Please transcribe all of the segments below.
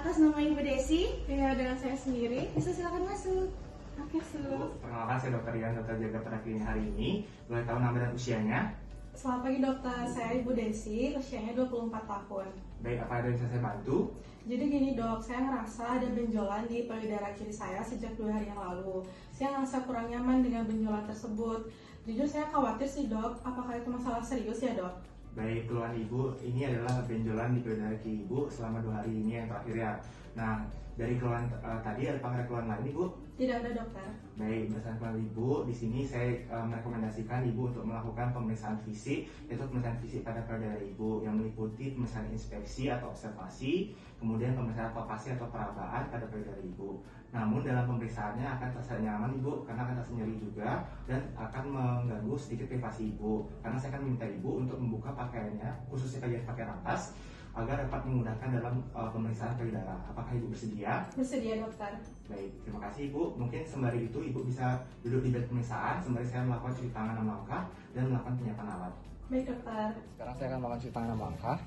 atas nama Ibu Desi. Ya, dengan saya sendiri. Bisa silakan masuk. Oke, Bu, perkenalkan saya Dokter Ian, dokter jaga pada klinik hari ini. Boleh tahu nama dan usianya? Selamat pagi dokter, saya Ibu Desi, usianya 24 tahun. Baik, apa ada yang bisa saya bantu? Jadi gini dok, saya ngerasa ada benjolan di payudara kiri saya sejak 2 hari yang lalu. Saya ngerasa kurang nyaman dengan benjolan tersebut. Jujur saya khawatir sih dok, apakah itu masalah serius ya dok? Baik, keluhan ibu, ini adalah benjolan di payudara kiri ibu selama 2 hari ini yang terakhir ya. Nah, dari keluhan tadi apakah ada keluhan lain ibu? Tidak ada dokter. Baik, berdasarkan keluhan ibu, di sini saya merekomendasikan ibu untuk melakukan pemeriksaan fisik, yaitu pemeriksaan fisik pada payudara ibu yang meliputi pemeriksaan inspeksi atau observasi, kemudian pemeriksaan palpasi atau perabaan pada payudara ibu. Namun dalam pemeriksaannya akan terasa nyaman ibu, karena akan terasa nyeri juga dan akan mengganggu sedikit privasi ibu. Karena saya akan meminta ibu untuk membuka pakaiannya, khususnya pakaian atas, agar dapat memudahkan dalam pemeriksaan payudara. Apakah ibu bersedia? Bersedia dokter. Baik, terima kasih ibu. Mungkin sembari itu ibu bisa duduk di bed pemeriksaan sembari saya melakukan cuci tangan 6 langkah dan melakukan penyiapan alat. Baik dokter. Sekarang saya akan melakukan cuci tangan 6 langkah.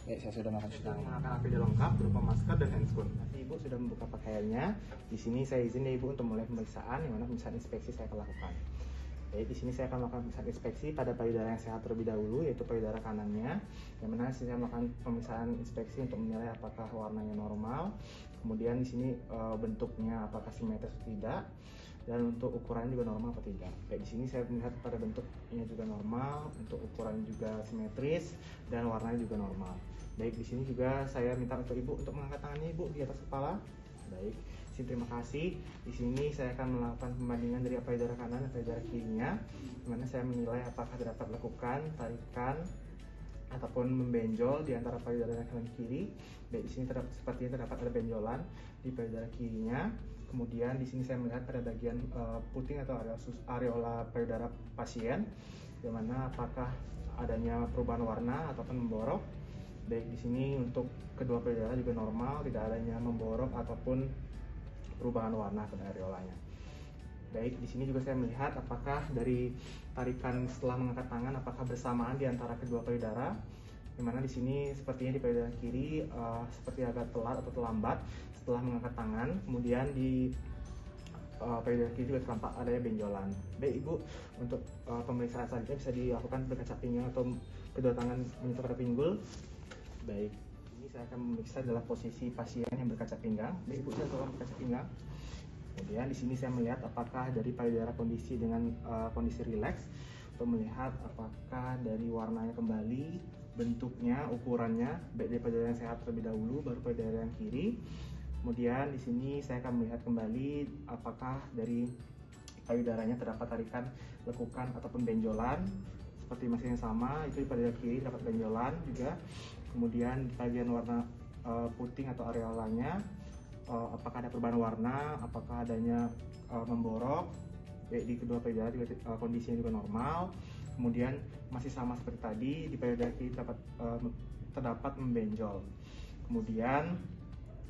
Baik, saya sudah melakukan cuci tangan. Menggunakan APD lengkap berupa masker dan handscoon. Nanti ibu sudah membuka pakaiannya. Di sini saya izin ya ibu untuk mulai pemeriksaan, yang mana pemeriksaan inspeksi saya akan lakukan. Baik, di sini saya akan melakukan pemeriksaan inspeksi pada payudara yang sehat terlebih dahulu, yaitu payudara kanannya, yang mana saya melakukan pemeriksaan inspeksi untuk menilai apakah warnanya normal, kemudian di sini bentuknya apakah simetris atau tidak, dan untuk ukurannya juga normal atau tidak. Baik, di sini saya melihat pada bentuknya juga normal, untuk ukuran juga simetris, dan warnanya juga normal. Baik, di sini juga saya minta untuk ibu untuk mengangkat tangannya ibu di atas kepala. Baik, terima kasih. Di sini saya akan melakukan pembandingan dari payudara kanan dan payudara kirinya, di mana saya menilai apakah dapat lakukan tarikan ataupun membenjol di antara payudara kanan kiri. Baik, di sini sepertinya terdapat ada benjolan di payudara kirinya. Kemudian di sini saya melihat pada bagian puting atau areola payudara pasien, di mana apakah adanya perubahan warna ataupun memborok. Baik, di sini untuk kedua payudara juga normal, tidak adanya memborok ataupun perubahan warna pada areolanya. Baik, di sini juga saya melihat apakah dari tarikan setelah mengangkat tangan apakah bersamaan di antara kedua payudara. Di mana di sini sepertinya di payudara kiri seperti agak telat atau terlambat setelah mengangkat tangan. Kemudian di payudara kiri juga tampak adanya benjolan. Baik ibu, untuk pemeriksaan selanjutnya bisa dilakukan berkaca pinggang atau kedua tangan menyentuh pada pinggul. Baik, ini saya akan memeriksa dalam posisi pasien yang berkaca pinggang. Baik ibu, saya tolong berkaca pinggang. Kemudian di sini saya melihat apakah dari payudara kondisi dengan kondisi rileks, untuk melihat apakah dari warnanya kembali, bentuknya, ukurannya, baik dari payudara yang sehat terlebih dahulu, baru payudara yang kiri. Kemudian di sini saya akan melihat kembali apakah dari payudaranya terdapat tarikan lekukan ataupun benjolan. Seperti masih yang sama, itu di payudara kiri dapat benjolan juga. Kemudian di bagian warna puting atau areolanya, apakah ada perubahan warna, apakah adanya memborok. Baik, di kedua payudara juga kondisinya juga normal. Kemudian masih sama seperti tadi, di payudara kiri terdapat membenjol. Kemudian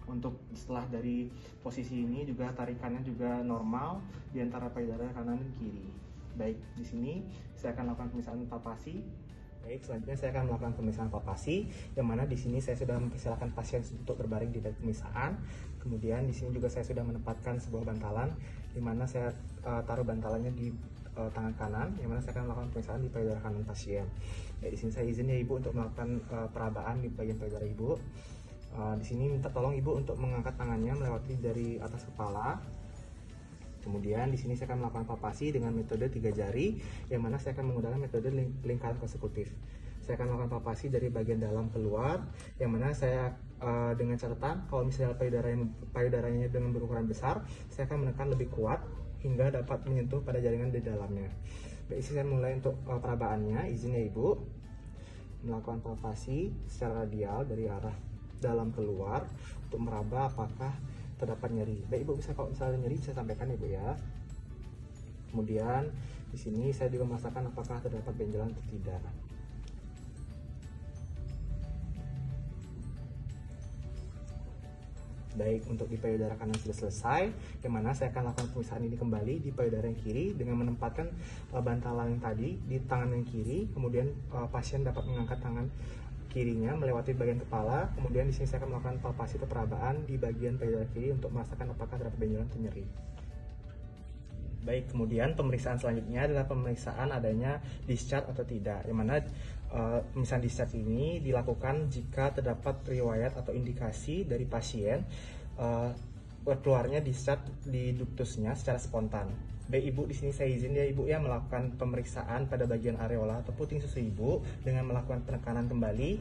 untuk setelah dari posisi ini juga tarikannya juga normal di antara payudara kanan dan kiri. Baik, di sini saya akan lakukan pemeriksaan palpasi. Baik, selanjutnya saya akan melakukan pemeriksaan palpasi, yang mana di sini saya sudah mempersilakan pasien untuk berbaring di bed pemeriksaan. Kemudian di sini juga saya sudah menempatkan sebuah bantalan, di mana saya taruh bantalannya di tangan kanan, yang mana saya akan melakukan pemeriksaan di payudara kanan pasien. Baik, di sini saya izin ya ibu untuk melakukan perabaan di bagian payudara ibu. Di sini minta tolong ibu untuk mengangkat tangannya melewati dari atas kepala. Kemudian di sini saya akan melakukan palpasi dengan metode 3 jari, yang mana saya akan menggunakan metode lingkaran konsekutif. Saya akan melakukan palpasi dari bagian dalam keluar, yang mana saya dengan catatan kalau misalnya payudaranya dengan berukuran besar, saya akan menekan lebih kuat hingga dapat menyentuh pada jaringan di dalamnya. Baik, saya mulai untuk perabaannya. Izin ya ibu, melakukan palpasi secara radial dari arah dalam keluar untuk meraba apakah terdapat nyeri. Baik ibu, bisa kalau misalnya nyeri saya sampaikan ibu ya. Kemudian di sini saya juga merasakan apakah terdapat benjolan atau tidak. Baik, untuk di payudara kanan sudah selesai, yang mana saya akan lakukan pemisahan ini kembali di payudara yang kiri dengan menempatkan bantalan yang tadi di tangan yang kiri, kemudian pasien dapat mengangkat tangan kirinya melewati bagian kepala, kemudian di sini saya akan melakukan palpasi atau perabaan di bagian payudara kiri untuk merasakan apakah terdapat benjolan atau nyeri. Baik, kemudian pemeriksaan selanjutnya adalah pemeriksaan adanya discharge atau tidak, yang mana pemeriksaan discharge ini dilakukan jika terdapat riwayat atau indikasi dari pasien keluarnya discharge di duktusnya secara spontan. Baik Ibu, di sini saya izin ya Ibu ya melakukan pemeriksaan pada bagian areola atau puting susu Ibu dengan melakukan penekanan kembali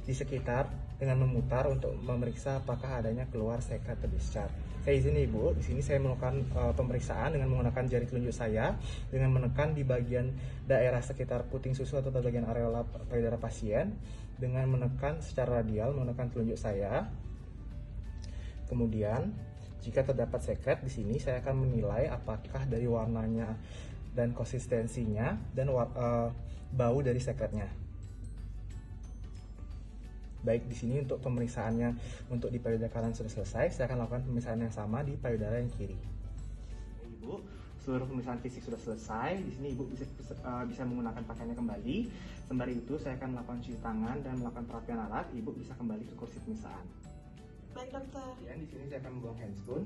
di sekitar dengan memutar untuk memeriksa apakah adanya keluar sekret atau discharge. Saya izin ya Ibu, di sini saya melakukan pemeriksaan dengan menggunakan jari telunjuk saya dengan menekan di bagian daerah sekitar puting susu atau bagian areola payudara pasien dengan menekan secara radial menggunakan telunjuk saya. Kemudian jika terdapat sekret di sini, saya akan menilai apakah dari warnanya dan konsistensinya dan bau dari sekretnya. Baik, di sini untuk pemeriksaannya untuk di payudara kanan sudah selesai, saya akan lakukan pemeriksaan yang sama di payudara yang kiri. Ibu, seluruh pemeriksaan fisik sudah selesai. Di sini Ibu bisa menggunakan pakaiannya kembali. Sembari itu, saya akan melakukan cuci tangan dan melakukan perapian alat. Ibu bisa kembali ke kursi pemeriksaan. Baik dokter. Dan di sini saya akan membuang handscoon.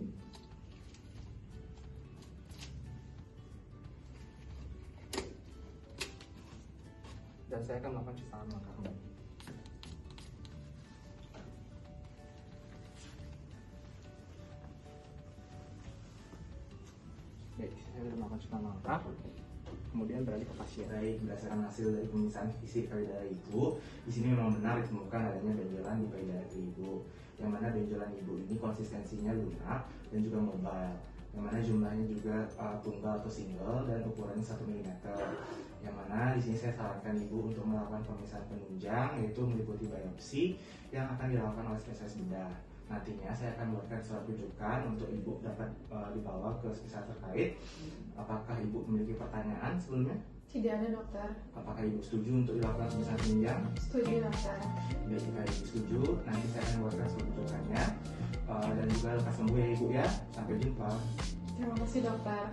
Dan saya akan melakukan cuci tangan melangkah kembali. Baik, saya sudah melakukan cuci tangan melangkah. Kemudian beralih ke pasien. Baik, berdasarkan hasil dari pemeriksaan fisik payudara Ibu, di sini memang benar ditemukan adanya benjolan di payudara Ibu, yang mana benjolan Ibu ini konsistensinya lunak dan juga mobile, yang mana jumlahnya juga tunggal atau single dan ukurannya 1 mm. Yang mana di sini saya sarankan Ibu untuk melakukan pemeriksaan penunjang, yaitu meliputi biopsi yang akan dilakukan oleh spesialis bedah. Nantinya saya akan membuatkan surat rujukan untuk Ibu dapat dibawa ke spesialis terkait. Apakah Ibu memiliki pertanyaan sebelumnya? Tidak ada dokter. Apakah Ibu setuju untuk dilakukan pemeriksaan penunjang? Setuju dokter. Baik, jika Ibu setuju, nanti saya akan membuatkan surat rujukannya dan juga lekas sembuh ya Ibu ya. Sampai jumpa. Terima kasih dokter.